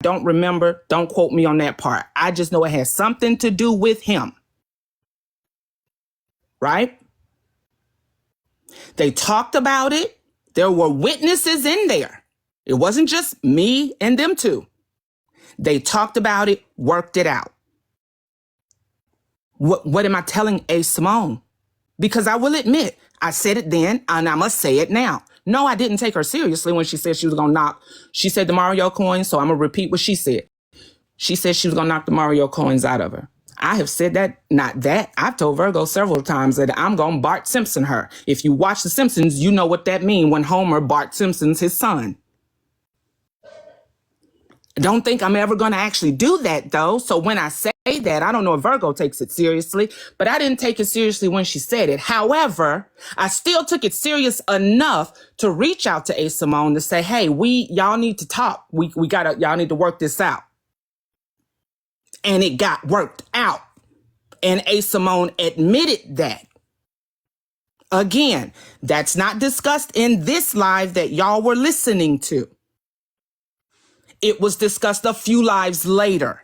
don't remember. Don't quote me on that part. I just know it has something to do with him. Right? They talked about it. There were witnesses in there. It wasn't just me and them two. They talked about it, worked it out. What am I telling A. Simone? Because I will admit, I said it then, and I must say it now. No, I didn't take her seriously when she said she was going to knock. She said the Mario coins, so I'm going to repeat what she said. She said she was going to knock the Mario coins out of her. I have said that, not that. I've told Virgo several times that I'm going to Bart Simpson her. If you watch The Simpsons, you know what that means when Homer Bart Simpson's his son. Don't think I'm ever going to actually do that, though. So when I say that, I don't know if Virgo takes it seriously, but I didn't take it seriously when she said it. However, I still took it serious enough to reach out to A. Simone to say, hey, y'all need to talk. Y'all need to work this out. And it got worked out. And A. Simone admitted that. Again, that's not discussed in this live that y'all were listening to. It was discussed a few lives later.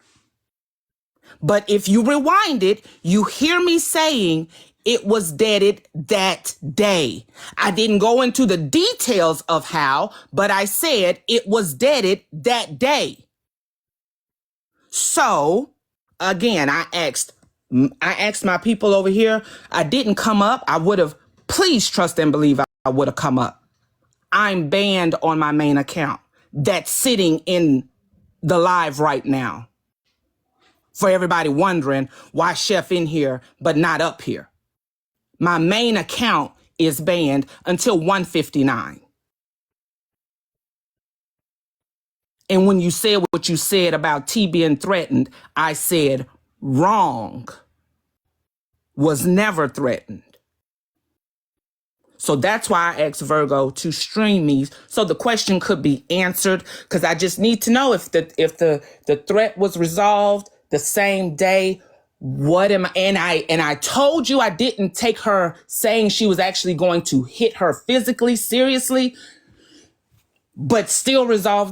But if you rewind it, you hear me saying it was deaded that day. I didn't go into the details of how, but I said it was deaded that day. So, again, I asked my people over here. I didn't come up. I would have, please trust and believe I would have come up. I'm banned on my main account. That's sitting in the live right now. For everybody wondering why Chef in here but not up here. My main account is banned until 159. And when you said what you said about T being threatened, I said wrong. Was never threatened. So that's why I asked Virgo to stream me so the question could be answered, because I just need to know if the threat was resolved the same day. What am I? And I told you I didn't take her saying she was actually going to hit her physically seriously, but still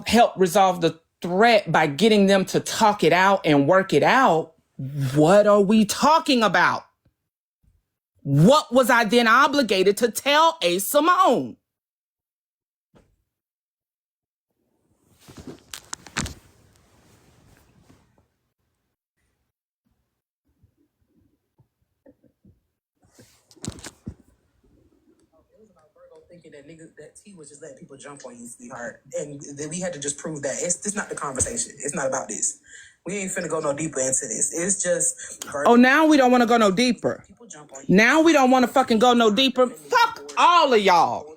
help resolve the threat by getting them to talk it out and work it out. What are we talking about? What was I then obligated to tell A. Simone? Thinking that T was just letting people jump on you, sweetheart, and then we had to just prove that it's not the conversation. It's not about this. We ain't finna go no deeper into this. It's just. Oh, now we don't want to go no deeper. Now we don't want to fucking go no deeper. Fuck all of y'all,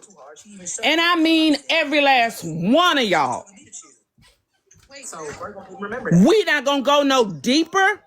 and I mean every last one of y'all. So remember that. We not gonna go no deeper.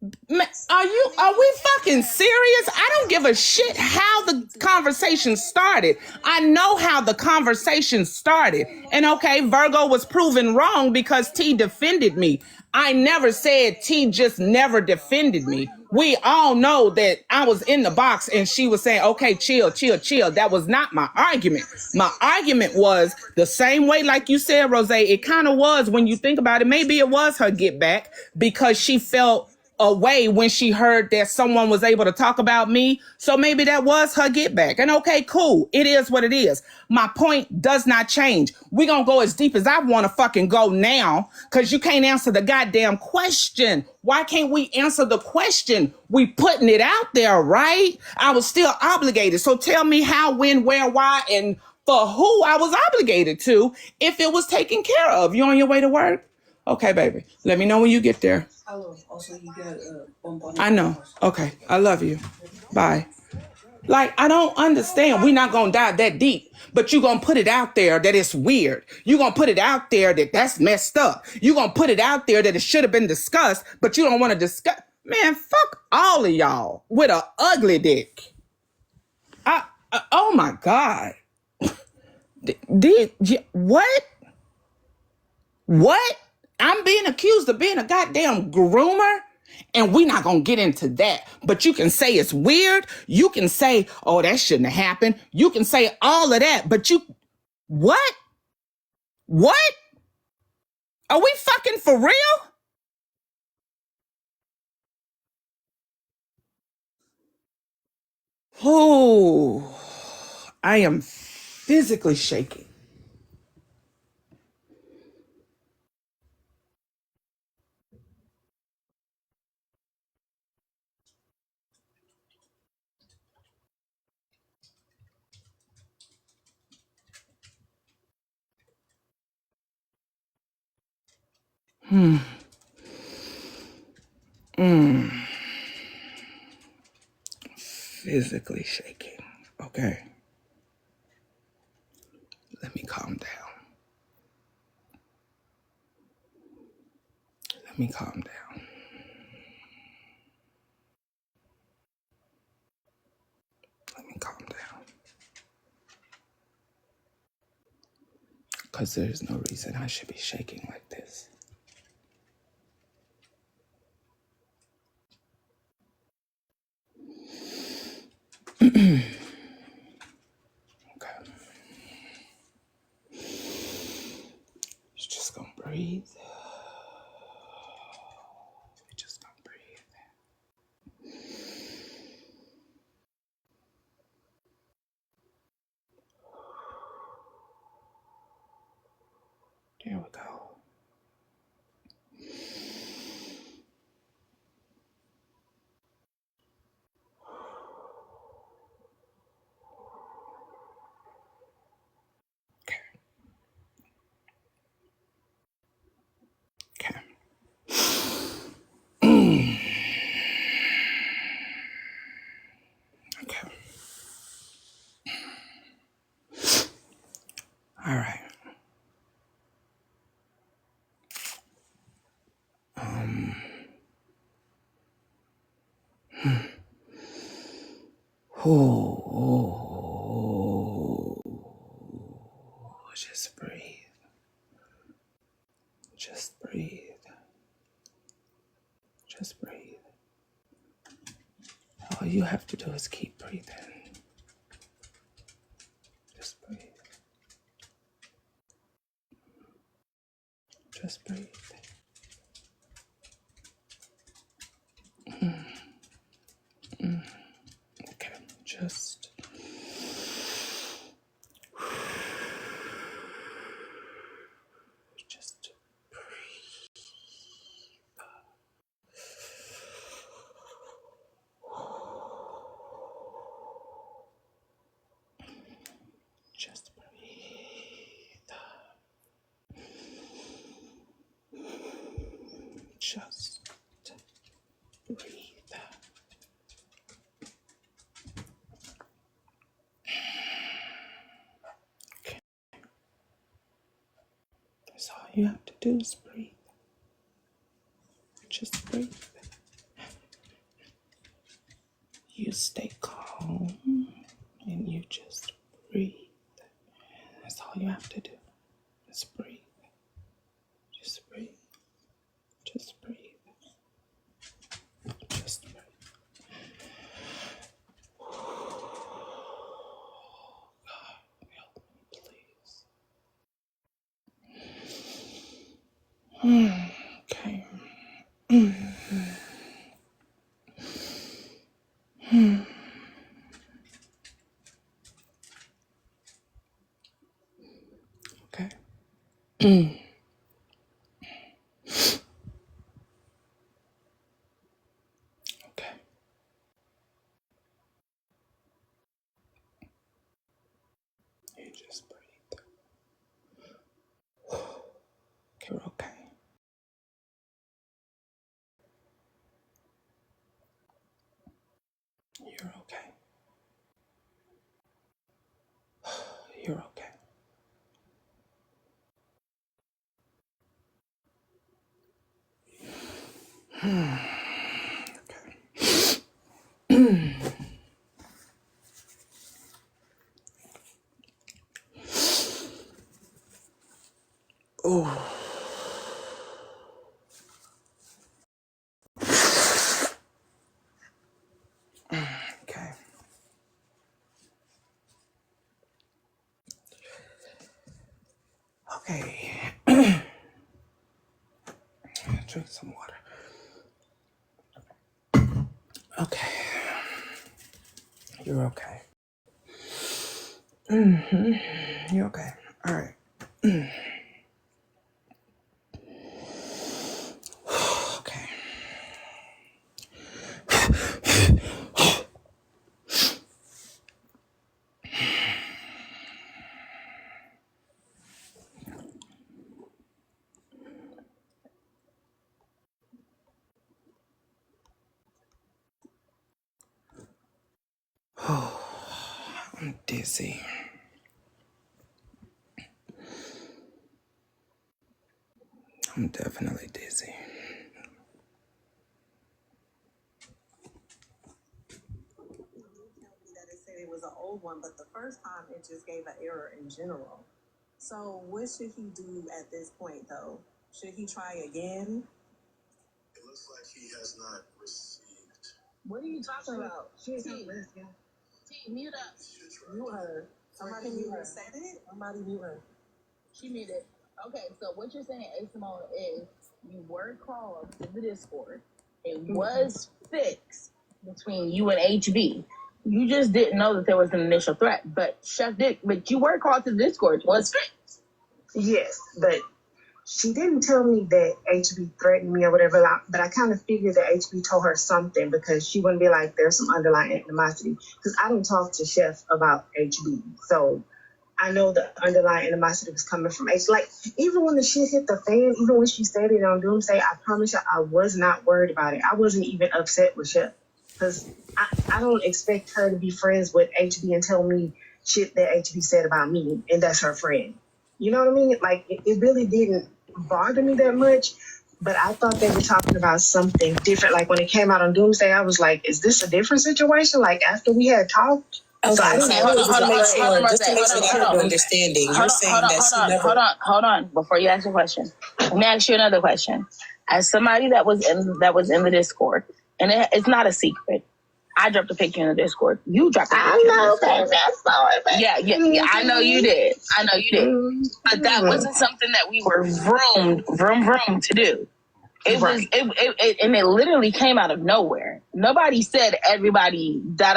Are we fucking serious? I don't give a shit how the conversation started. I know how the conversation started. And okay, Virgo was proven wrong because T defended me. I never said T just never defended me. We all know that I was in the box and she was saying, okay, chill. That was not my argument. My argument was the same way, like you said, Rose, it kind of was when you think about it. Maybe it was her get back because she felt away when she heard that someone was able to talk about me. So maybe that was her get back. And okay, cool. It is what it is. My point does not change. We're going to go as deep as I want to fucking go now because you can't answer the goddamn question. Why can't we answer the question? We putting it out there, right? I was still obligated. So tell me how, when, where, why, and for who I was obligated to if it was taken care of. You on your way to work? Okay, baby. Let me know when you get there. Also, you got I know. Okay. I love you. Bye. Like, I don't understand. We're not going to dive that deep, but you're going to put it out there that it's weird. You're going to put it out there that that's messed up. You're going to put it out there that it should have been discussed, but you don't want to discuss. Man, fuck all of y'all with an ugly dick. Oh my God. What? What? I'm being accused of being a goddamn groomer, and we're not going to get into that. But you can say it's weird. You can say, oh, that shouldn't have happened. You can say all of that, but what? What? Are we fucking for real? Oh, I am physically shaking. Physically shaking. Okay. Let me calm down. Let me calm down. Let me calm down. Because there's no reason I should be shaking like this. Okay. Just gonna breathe. We're just gonna breathe. There we go. Okay. Okay. Okay. All right. Oh, just breathe. Just breathe. Just breathe. All you have to do is keep breathing. Just breathe. Just breathe. Okay. Just breathe. Just breathe. Just breathe. Okay. That's all you have to do is breathe. Just breathe. You stay calm and you just breathe. That's all you have to do. Just breathe. Just breathe. Just breathe. Just breathe. God, help me, please. Okay. Okay. Okay. You just breathe. You're okay. You're okay. You're okay. Oh, okay. Okay. Drink some water. Okay. You're okay. You're okay. All right. Okay. I'm dizzy. I'm definitely dizzy. It was an old one, but the first time it just gave an error in general. So what should he do at this point, though? Should he try again? It looks like he has not received. What are you talking about? She's on list, yeah. T, mute up. Mute her. Somebody mute her. Said it? Somebody mute her. She muted. Okay, so what you're saying, A. Simone, is you were called to the Discord. It was fixed between you and HB. You just didn't know that there was an initial threat, but you were called to the Discord. It was fixed. Yes, but she didn't tell me that HB threatened me or whatever, but I kind of figured that HB told her something because she wouldn't be like, there's some underlying animosity. Because I don't talk to Chef about HB, so I know the underlying animosity was coming from H. Like, even when the shit hit the fan, even when she said it on Doomsday, I promise you I was not worried about it. I wasn't even upset with Chef. Because I don't expect her to be friends with HB and tell me shit that HB said about me, and that's her friend. You know what I mean? Like, it really didn't bother me that much, but I thought they were talking about something different. Like, when it came out on Doomsday, I was like, is this a different situation? Like, after we had talked? Okay, So I didn't know. just to make sure that I have understanding. You're saying that she never... Hold on. Before you ask your question, let me ask you another question. As somebody that was in the Discord, and it's not a secret, I dropped a picture in the Discord. You dropped a picture in the Discord. Yeah, I know you did. But that wasn't something that we were vroom to do. It was, and it literally came out of nowhere. Nobody said everybody blah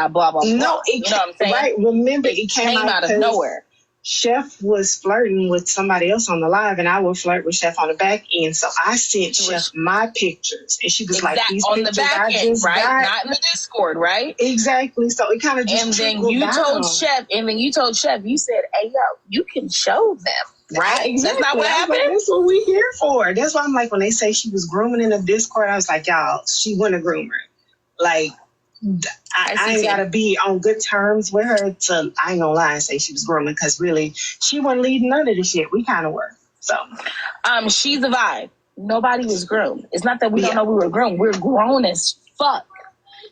blah blah. No, you know what I'm saying? Right. Remember, it came out of nowhere. Chef was flirting with somebody else on the live, and I would flirt with Chef on the back end. So I sent Chef my pictures, and she was like, "These on pictures the back I end, just right? got." Not in the Discord, right? Exactly. So it kind of just and then you told Chef, you said, "Hey, yo, you can show them." Right? Exactly. That's not what happened. Like, that's what we here for. That's why I'm like, when they say she was grooming in the Discord, I was like, y'all, she wasn't a groomer. Like, I ain't gotta be on good terms with her to, I ain't gonna lie and say she was grooming, because really, she wasn't leading none of the shit. We kind of were. So, she's a vibe. Nobody was groomed. It's not that we don't know we were groomed. We're grown as fuck.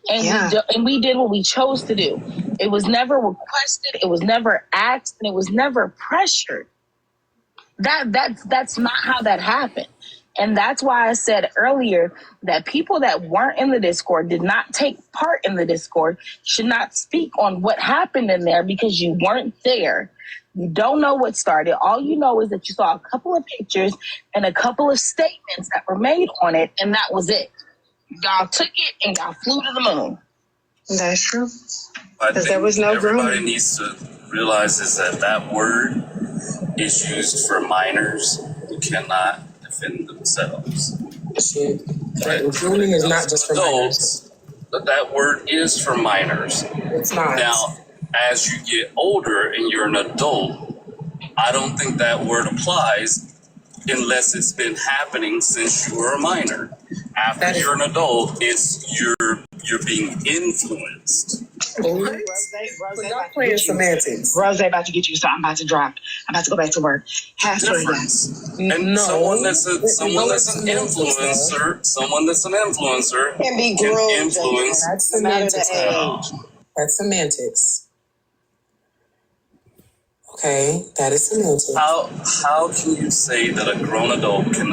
And we did what we chose to do. It was never requested. It was never asked, and it was never pressured. That's not how that happened. And that's why I said earlier that people that weren't in the Discord, did not take part in the Discord, should not speak on what happened in there because you weren't there. You don't know what started. All you know is that you saw a couple of pictures and a couple of statements that were made on it, and that was it. Y'all took it and y'all flew to the moon. That's true. Because there was no everybody grooming. needs to realize is that word is used for minors who cannot defend themselves. Shit. Right. Grooming is not just for adults. But that word is for minors. It's not. Now, as you get older and you're an adult, I don't think that word applies unless it's been happening since you were a minor. After you're an adult, it's you're being influenced. Rose playing semantics. Rose about to get you, so I'm about to drop. I'm about to go back to work. Difference. And someone that's an influencer, can be groomed. influence. That's No matter semantics. the age. That's semantics. Okay, that is semantics. How can you say that a grown adult can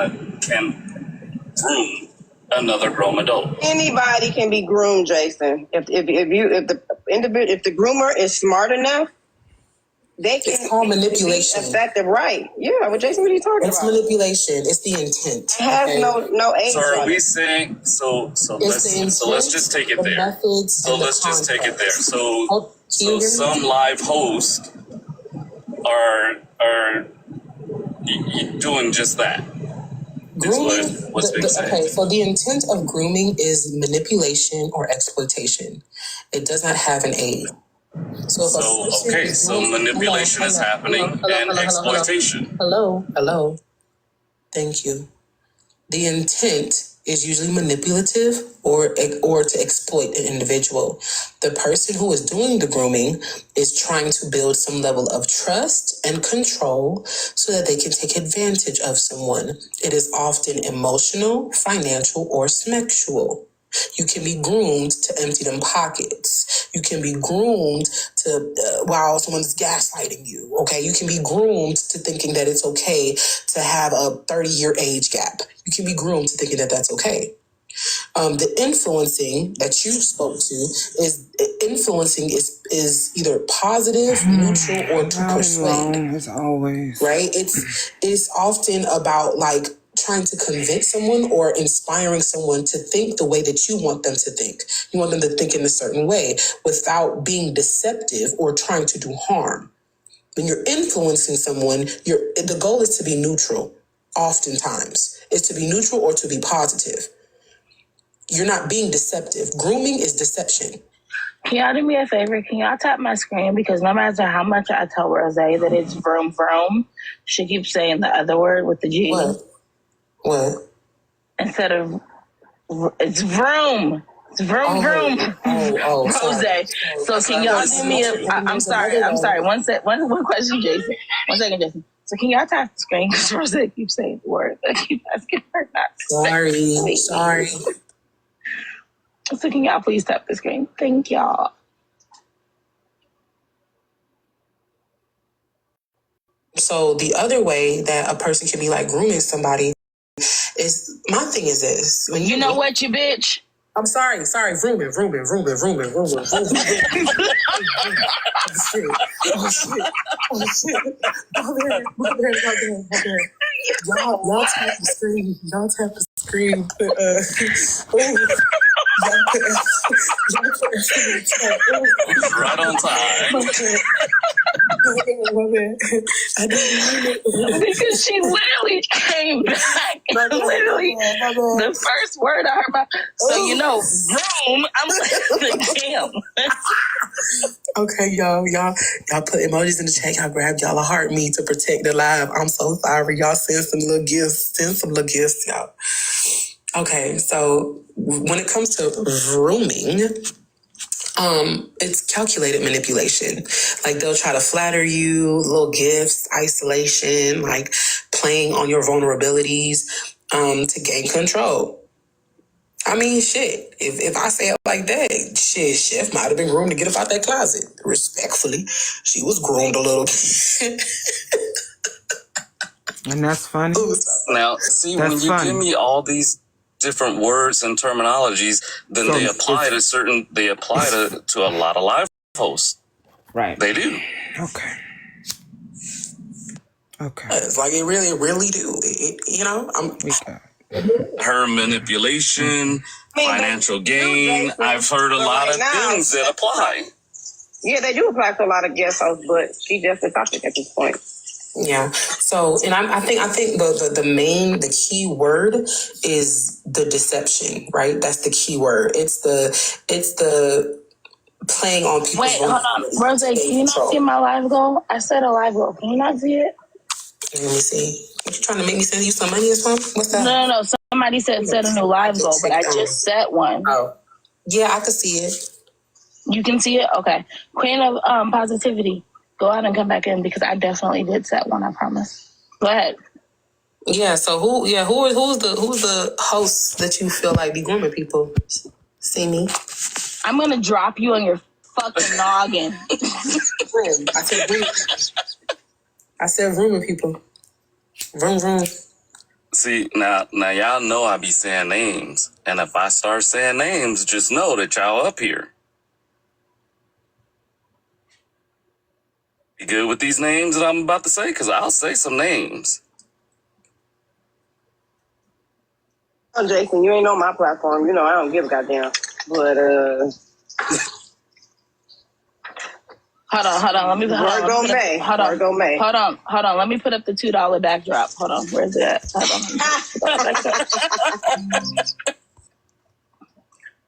groom another grown adult? Anybody can be groomed, Jason. If the groomer is smart enough, they can. It's called manipulation. Effective, right? Yeah. Well, Jason, what are you talking It's about? manipulation. It's the intent. It has no age. So are on we it. saying so It's the intent, so let's just take it the there. methods, So and the let's just take it there. context. So Can you so hear me? some live hosts are doing just that. Grooming, What's being said. okay, so the intent of grooming is manipulation or exploitation. It does not have an age. So, if a person is doing- Manipulation is happening and exploitation. Hello. Thank you. The intent is usually manipulative or to exploit an individual. The person who is doing the grooming is trying to build some level of trust and control so that they can take advantage of someone. It is often emotional, financial, or sexual. You can be groomed to empty them pockets. You can be groomed to while someone's gaslighting you. Okay, you can be groomed to thinking that it's okay to have a 30-year age gap. You can be groomed to thinking that that's okay. The influencing that you spoke to is either positive, neutral, or to persuade. As always. Right? It's often about like trying to convince someone or inspiring someone to think the way that you want them to think. You want them to think in a certain way without being deceptive or trying to do harm. When you're influencing someone, the goal is to be neutral. Oftentimes, is to be neutral or to be positive. You're not being deceptive. Grooming is deception. Can y'all do me a favor? Can y'all tap my screen? Because no matter how much I tell Rose that it's vroom vroom, she keeps saying the other word with the G. What? Instead of, it's vroom. It's vroom vroom. Rose. Sorry. So can y'all do me I'm sorry. One question, Jason. 1 second, Jason. So can y'all tap the screen? Because Rose keeps saying the word. I keep asking her not to say. Sorry. So can y'all please tap the screen? Thank y'all. So the other way that a person can be like grooming somebody is, my thing is this. When You know what, you bitch? I'm sorry, vrooming. Oh shit. My bad. Y'all tap the screen. Y'all put, Right on time. My bad. I didn't mean it. Because she literally came back. Literally, the first word I heard about. So you know, vroom. I'm like, damn. Okay, y'all put emojis in the chat. Y'all grab y'all a heart me to protect the live. I'm so sorry. Y'all send some little gifts, y'all. Okay, so when it comes to grooming, it's calculated manipulation. Like they'll try to flatter you, little gifts, isolation, like playing on your vulnerabilities, to gain control. I mean, shit. If I say it like that, shit, Chef might have been groomed to get up out that closet. Respectfully, she was groomed a little bit. And that's funny. Now, see, when you give me all these different words and terminologies, then they apply to a lot of live hosts. Right. They do. Okay. It's like it really do. Her manipulation, financial gain. I've heard a lot of things that apply. Yeah, they do apply to a lot of guest hosts, but she's just a topic at this point. Yeah. So, and I think the key word is the deception, right? That's the key word. It's the playing on people's. Wait, hold on, Rose. Can you not see my live goal? I said a live goal. Can you not see it? Let me see. What, you trying to make me send you some money or something? What's that? No. Somebody said set a new live goal, but I just set one. Oh, yeah, I can see it. You can see it? Okay. Queen of Positivity, go out and come back in because I definitely did set one, I promise. Go ahead. Yeah, so who's the host that you feel like be grooming people? See me? I'm gonna drop you on your fucking noggin. I said grooming people. Vroom vroom. See, now y'all know I be saying names. And if I start saying names, just know that y'all up here. You good with these names that I'm about to say? Because I'll say some names. Oh, Jason, you ain't on my platform. You know I don't give a goddamn. But Hold on. Let me Virgo May. Virgo May. Hold on. Let me put up the $2 backdrop. Hold on. Where's it at?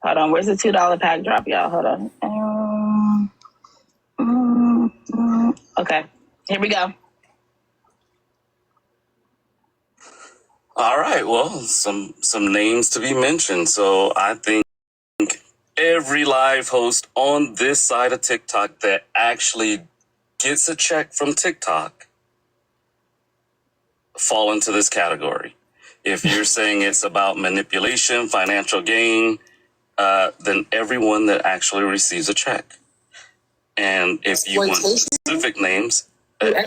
Hold on. Where's the $2 backdrop, y'all? Hold on. Okay. Here we go. All right. Well, some names to be mentioned. So I think every live host on this side of TikTok that actually gets a check from TikTok fall into this category. If you're saying it's about manipulation, financial gain, then everyone that actually receives a check. And if you want specific names, I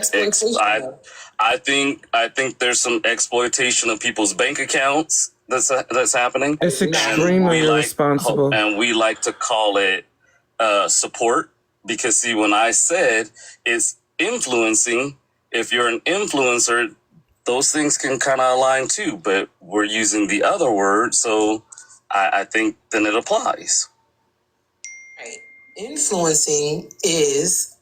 think there's some exploitation of people's bank accounts that's happening. It's extremely irresponsible. And we like to call it support, because see, when I said it's influencing, if you're an influencer, those things can kind of align too, but we're using the other word, so I think then it applies. Right. Influencing is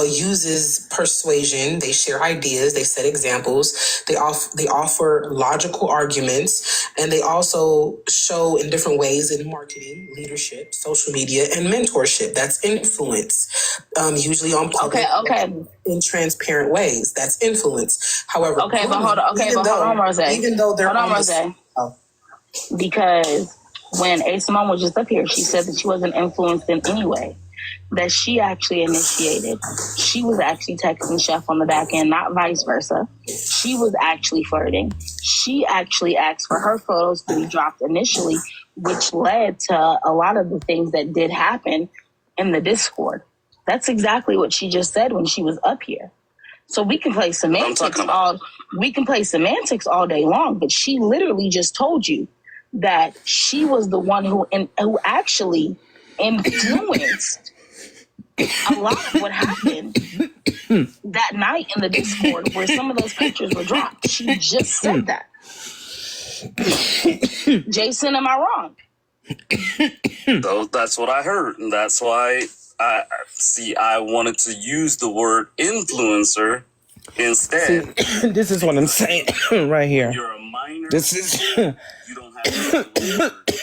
uses persuasion. They share ideas. They set examples. They offer logical arguments, and they also show in different ways in marketing, leadership, social media, and mentorship. That's influence. Usually on public, in transparent ways. That's influence. However, hold on, Rose. Even though they're Rose. Because when A. Simone was just up here, she said that she wasn't influenced in any way, that she actually initiated. She was actually texting Chef on the back end, not vice versa. She was actually flirting. She actually asked for her photos to be dropped initially, which led to a lot of the things that did happen in the Discord. That's exactly what she just said when she was up here. So we can play semantics all day long, but she literally just told you that she was the one who actually influenced a lot of what happened that night in the Discord where some of those pictures were dropped. She just said that. Jason, am I wrong? So that's what I heard, and that's why I wanted to use the word influencer instead. See, this is what I'm saying right here. You're a minor. This is. You don't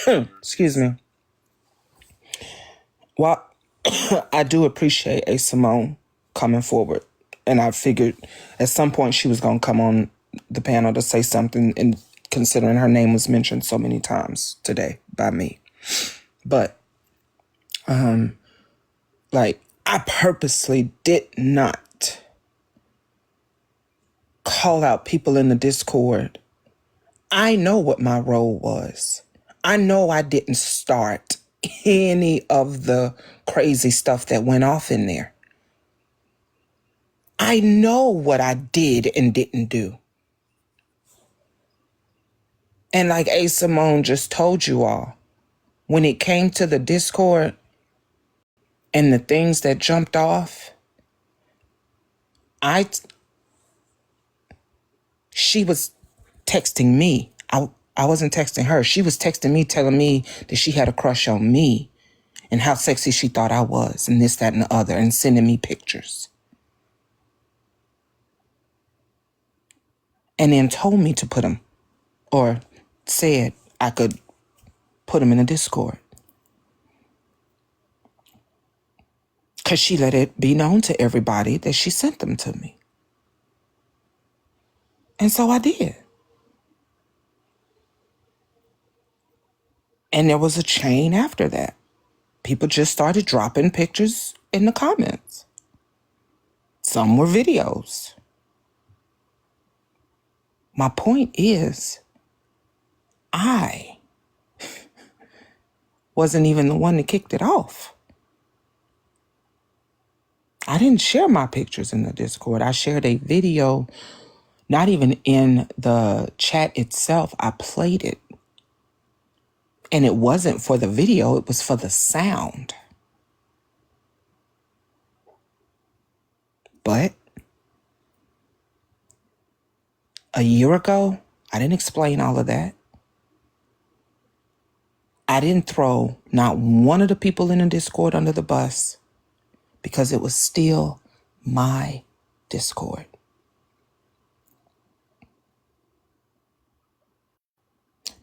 have. Excuse me. Well, I do appreciate A. Simone coming forward, and I figured at some point she was going to come on the panel to say something, and considering her name was mentioned so many times today by me. But, I purposely did not call out people in the Discord. I know what my role was. I know I didn't start any of the crazy stuff that went off in there. I know what I did and didn't do. And like A. Simone just told you all, when it came to the Discord and the things that jumped off, she was texting me. I wasn't texting her. She was texting me, telling me that she had a crush on me and how sexy she thought I was and this, that, and the other, and sending me pictures. And then told me to put them, or said I could put them in a Discord. Because she let it be known to everybody that she sent them to me. And so I did. And there was a chain after that. People just started dropping pictures in the comments. Some were videos. My point is, I wasn't even the one that kicked it off. I didn't share my pictures in the Discord. I shared a video, not even in the chat itself. I played it. And it wasn't for the video, it was for the sound. But a year ago, I didn't explain all of that. I didn't throw not one of the people in the Discord under the bus because it was still my Discord.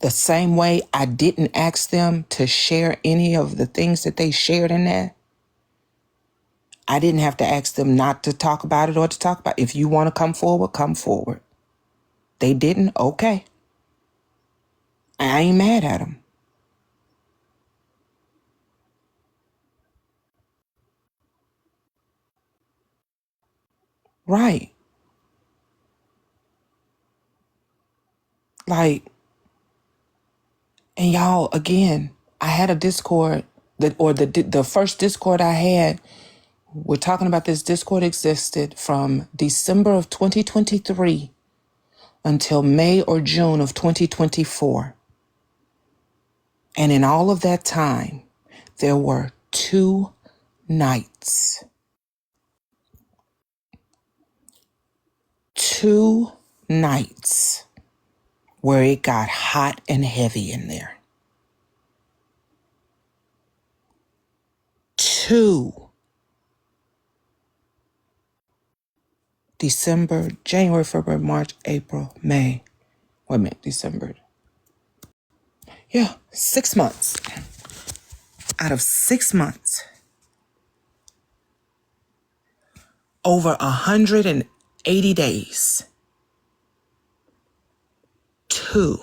The same way I didn't ask them to share any of the things that they shared in there, I didn't have to ask them not to talk about it or to talk about it. If you want to come forward, come forward. They didn't, okay. I ain't mad at them. Right. Like, and y'all, again, I had a Discord, the first Discord I had, we're talking about this Discord existed from December of 2023 until May or June of 2024. And in all of that time, there were 2 nights. 2 nights where it got hot and heavy in there. 2. December, January, February, March, April, May. Wait a minute, December. Yeah, 6 months. Out of 6 months, over 180 days, 2.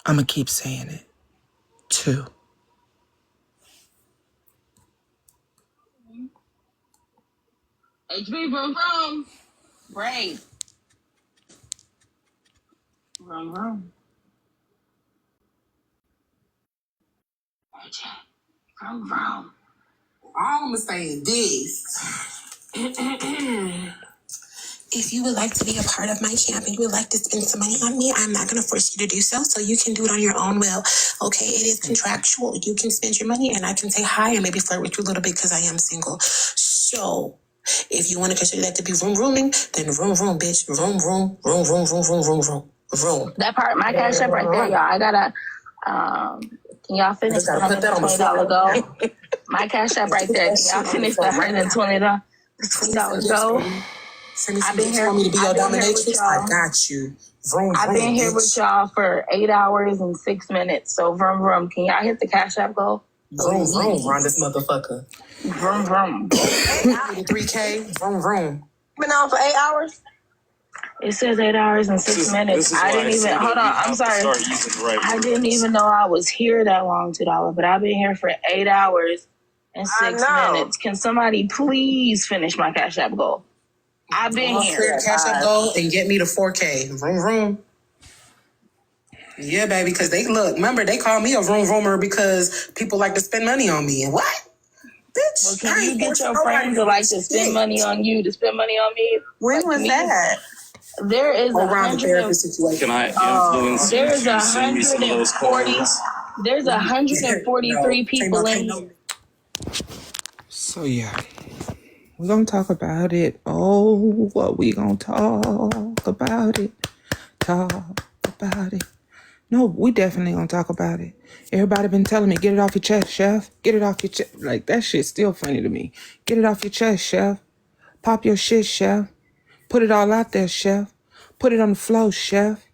I'm going to keep saying it. 2. HB, vroom, vroom. Brave. Vroom, vroom. AJ, vroom, vroom. All I'm saying this. If you would like to be a part of my camp and you would like to spend some money on me, I'm not going to force you to do so. So you can do it on your own will. Okay, it is contractual. You can spend your money and I can say hi and maybe flirt with you a little bit because I am single. So if you want to consider that to be rooming, then room, bitch. Room. That part, my cash up right there, y'all. I gotta, can y'all finish the $120 goal? My cash up right there. Can y'all finish the $120 goal? I've been here. Want me to be your dominatrix? I got you. I've been here with y'all for 8 hours and 6 minutes. So vroom. Can y'all hit the cash app goal? Vroom, run this motherfucker. Vroom. 3K. Vroom. Been on for 8 hours? It says 8 hours and 6 minutes. I didn't even, hold on, I'm sorry. I didn't even know I was here that long, $2, but I've been here for 8 hours and 6 minutes. Can somebody please finish my cash app goal? I've been here. Cash up goal and get me to 4K. Vroom. Yeah, baby, because remember, they call me a roomer because people like to spend money on me. And what? Bitch, well, can you get your friends to like to spend money on you, to spend money on me? When was that? There is around the therapist situation. Can I influence you to send me some of those coins? There's 143 people in here. So yeah, we're going to talk about it. Oh, what we going to talk about it. No, we definitely going to talk about it. Everybody been telling me, get it off your chest, chef. Get it off your chest. Like, that shit's still funny to me. Get it off your chest, chef. Pop your shit, chef. Put it all out there, chef. Put it on the floor, chef.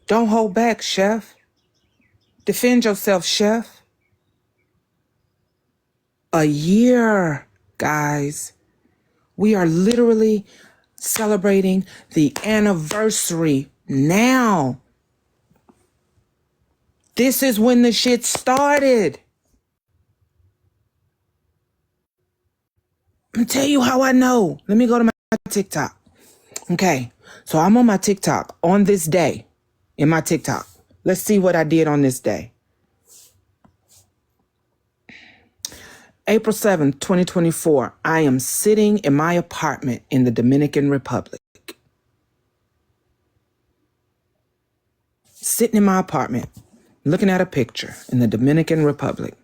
Don't hold back, chef. Defend yourself, chef. A year, guys. We are literally celebrating the anniversary now. This is when the shit started. I'm gonna tell you how I know. Let me go to my TikTok. Okay, so I'm on my TikTok on this day in my TikTok. Let's see what I did on this day. April 7th, 2024. I am sitting in my apartment in the Dominican Republic. sitting in my apartment, looking at a picture in the Dominican Republic.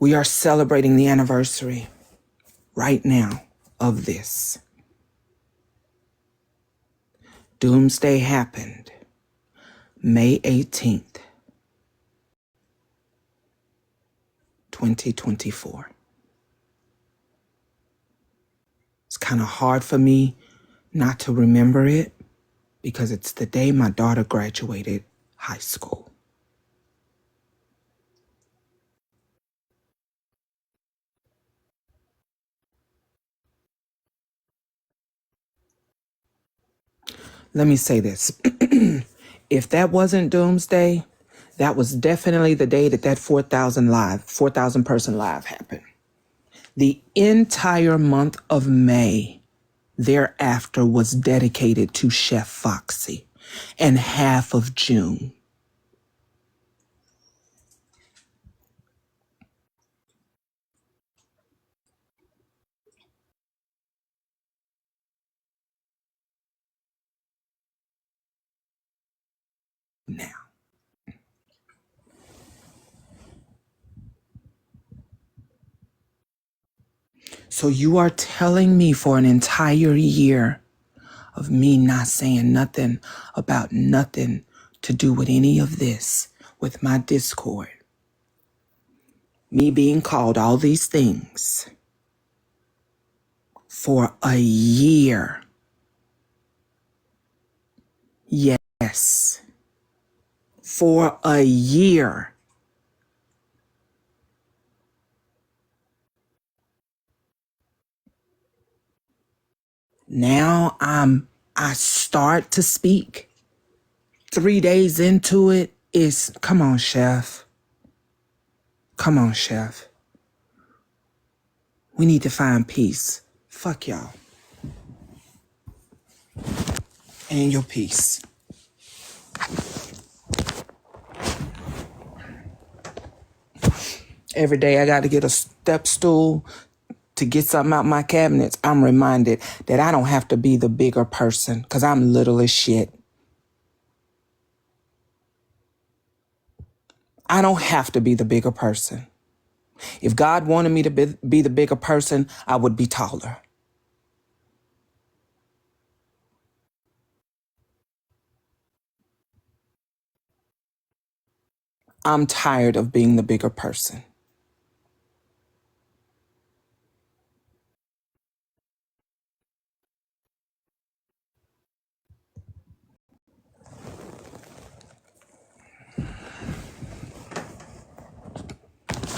We are celebrating the anniversary right now of this. Doomsday happened May 18th, 2024. It's kind of hard for me not to remember it because it's the day my daughter graduated high school. Let me say this. If that wasn't Doomsday, that was definitely the day that 4,000 person live happened. The entire month of May thereafter was dedicated to Chef Foxy, and half of June. Now, so you are telling me for an entire year of me not saying nothing about nothing to do with any of this, with my Discord, me being called all these things for a year. Yes, for a year. Now I start to speak. 3 days into it is, come on, Chef. Come on, Chef. We need to find peace. Fuck y'all. And your peace. Every day I got to get a step stool to get something out my cabinets. I'm reminded that I don't have to be the bigger person because I'm little as shit. I don't have to be the bigger person. If God wanted me to be the bigger person, I would be taller. I'm tired of being the bigger person.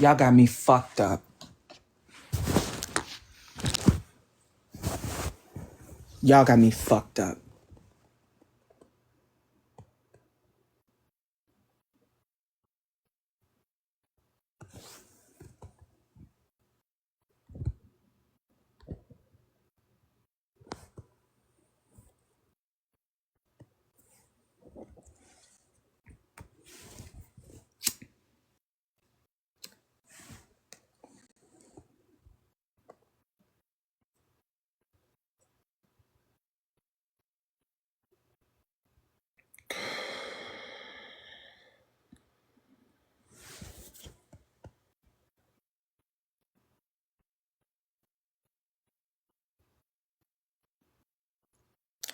Y'all got me fucked up. Y'all got me fucked up.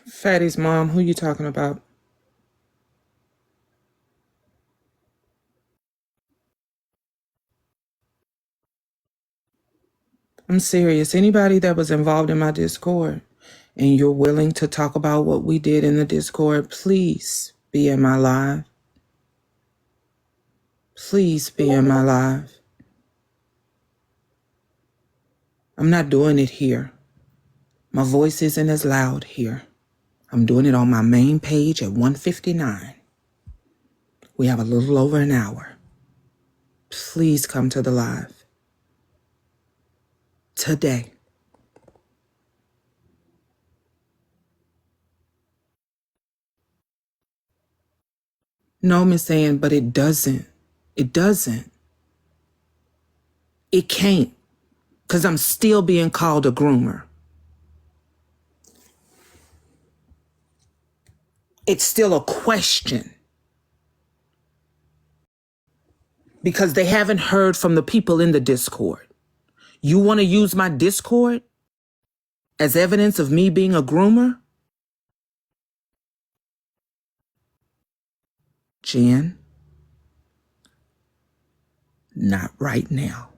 Fatty's mom, who you talking about? I'm serious. Anybody that was involved in my Discord and you're willing to talk about what we did in the Discord, please be in my live. Please be in my live. I'm not doing it here. My voice isn't as loud here. I'm doing it on my main page at 1:59. We have a little over an hour. Please come to the live. Today. No, Miss Ann, but it doesn't. It doesn't. It can't. Because I'm still being called a groomer. It's still a question because they haven't heard from the people in the Discord. You want to use my Discord as evidence of me being a groomer? Jen, not right now.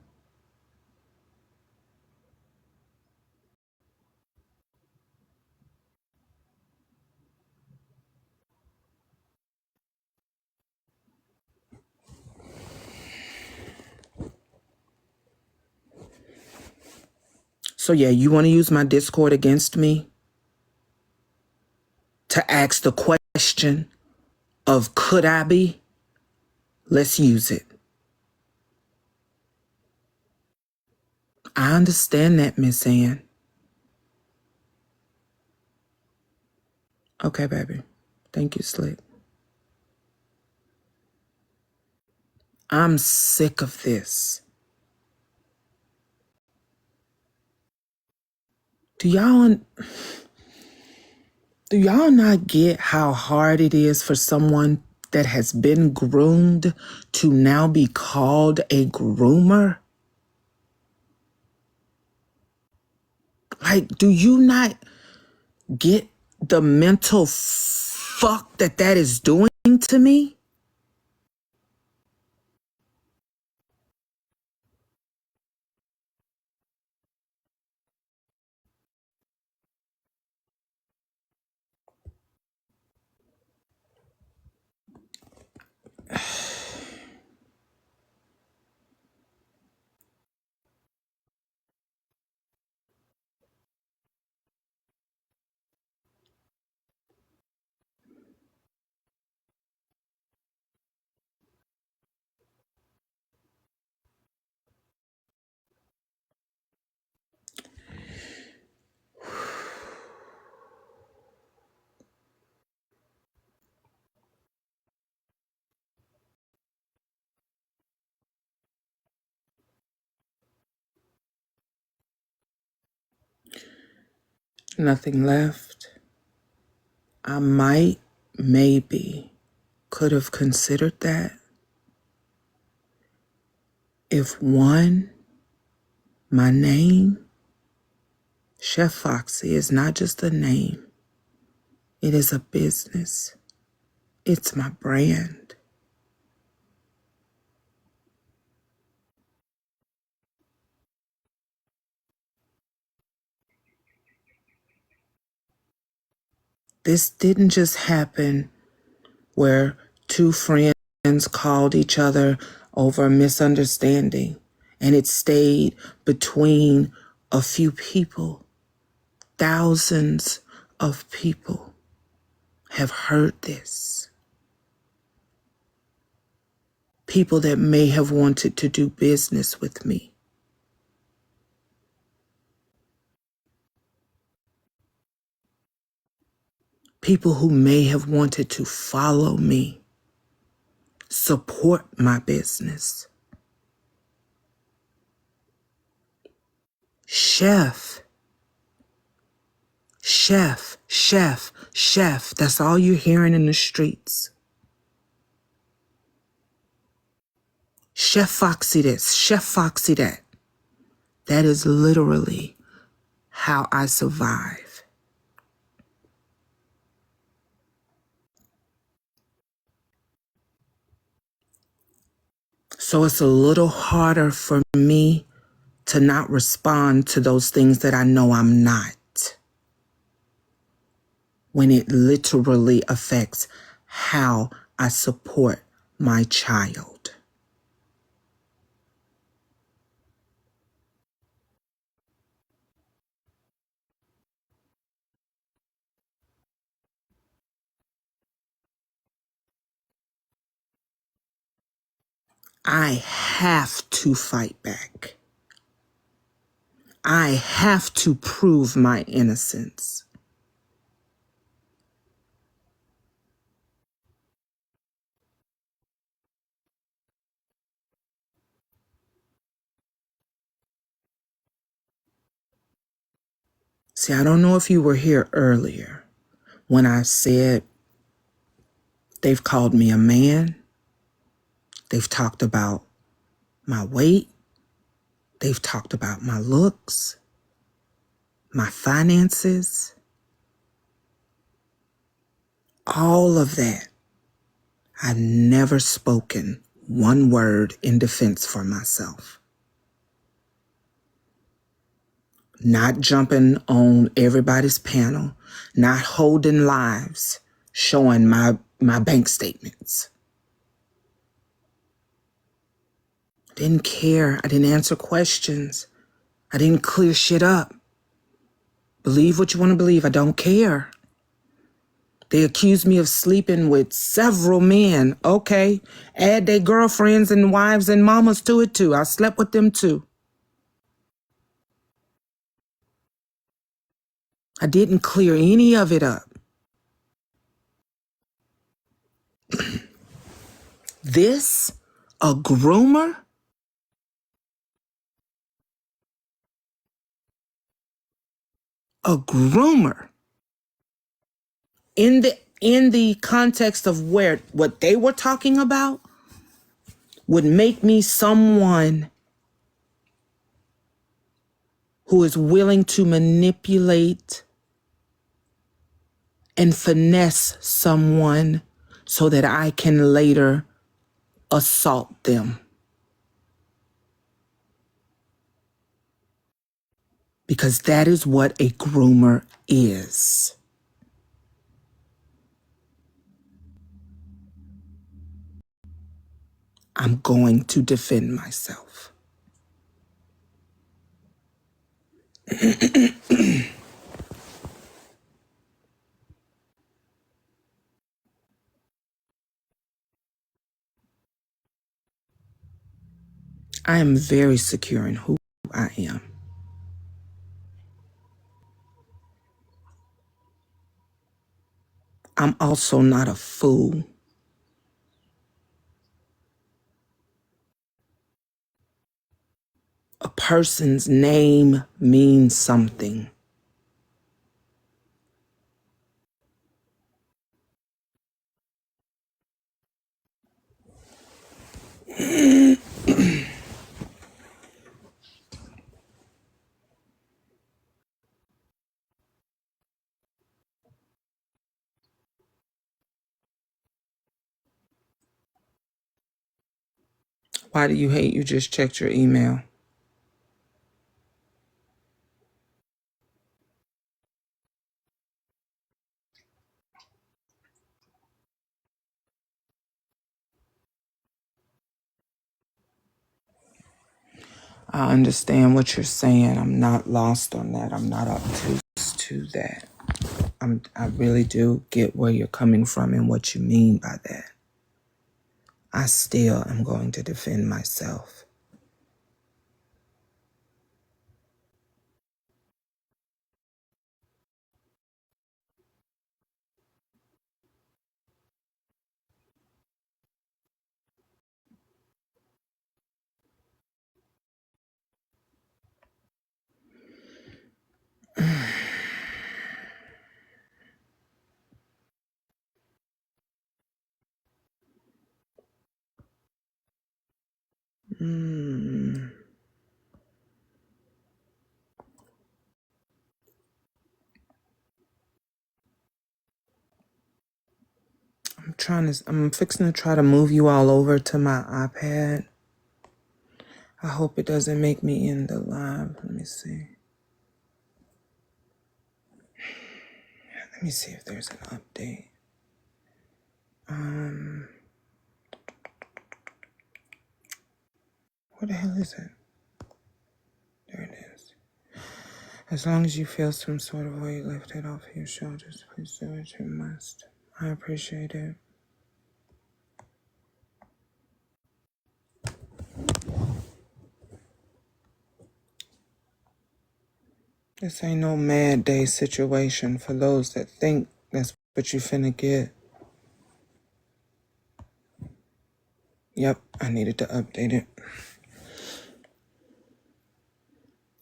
So yeah, you want to use my Discord against me to ask the question of could I be? Let's use it. I understand that, Miss Ann. Okay, baby. Thank you, Slick. I'm sick of this. Do y'all not get how hard it is for someone that has been groomed to now be called a groomer? Like, do you not get the mental fuck that is doing to me? Nothing left. I maybe, could have considered that if one, my name, Chef Foxy, is not just a name, it is a business. It's my brand. This didn't just happen where two friends called each other over a misunderstanding and it stayed between a few people. Thousands of people have heard this. People that may have wanted to do business with me. People who may have wanted to follow me, support my business. Chef, chef, chef, chef. That's all you're hearing in the streets. Chef Foxy this, Chef Foxy that. That is literally how I survive. So it's a little harder for me to not respond to those things that I know I'm not, when it literally affects how I support my child. I have to fight back. I have to prove my innocence. See, I don't know if you were here earlier when I said They've called me a man. They've talked about my weight. They've talked about my looks, my finances, all of that. I've never spoken one word in defense for myself. Not jumping on everybody's panel, not holding lives, showing my bank statements. Didn't care. I didn't answer questions. I didn't clear shit up. Believe what you want to believe. I don't care. They accused me of sleeping with several men. Okay. Add their girlfriends and wives and mamas to it too. I slept with them too. I didn't clear any of it up. This, a groomer? A groomer. In the context of what they were talking about would make me someone who is willing to manipulate and finesse someone so that I can later assault them. Because that is what a groomer is. I'm going to defend myself. I am very secure in who I am. I'm also not a fool. A person's name means something. Why do you hate you just checked your email? I understand what you're saying. I'm not lost on that. I'm not obtuse to that. I really do get where you're coming from and what you mean by that. I still am going to defend myself. I'm fixing to try to move you all over to my iPad. I hope it doesn't make me end the live. Let me see. Let me see if there's an update. What the hell is it? There it is. As long as you feel some sort of weight lifted off your shoulders, please do what you must. I appreciate it. This ain't no mad day situation for those that think that's what you finna get. Yep, I needed to update it.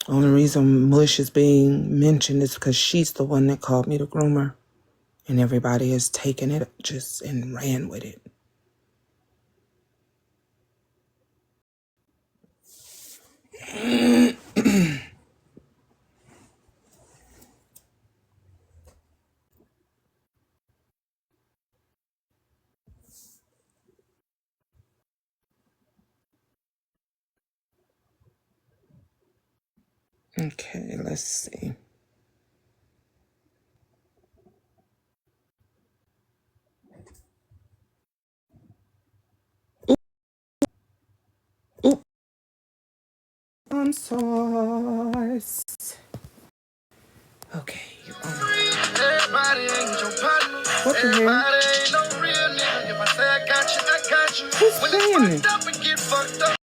Only reason Mush is being mentioned is because she's the one that called me the groomer. And everybody has taken it just and ran with it. Okay, let's see. Oop. I'm sauce. Okay. What the hell? Who's playing this?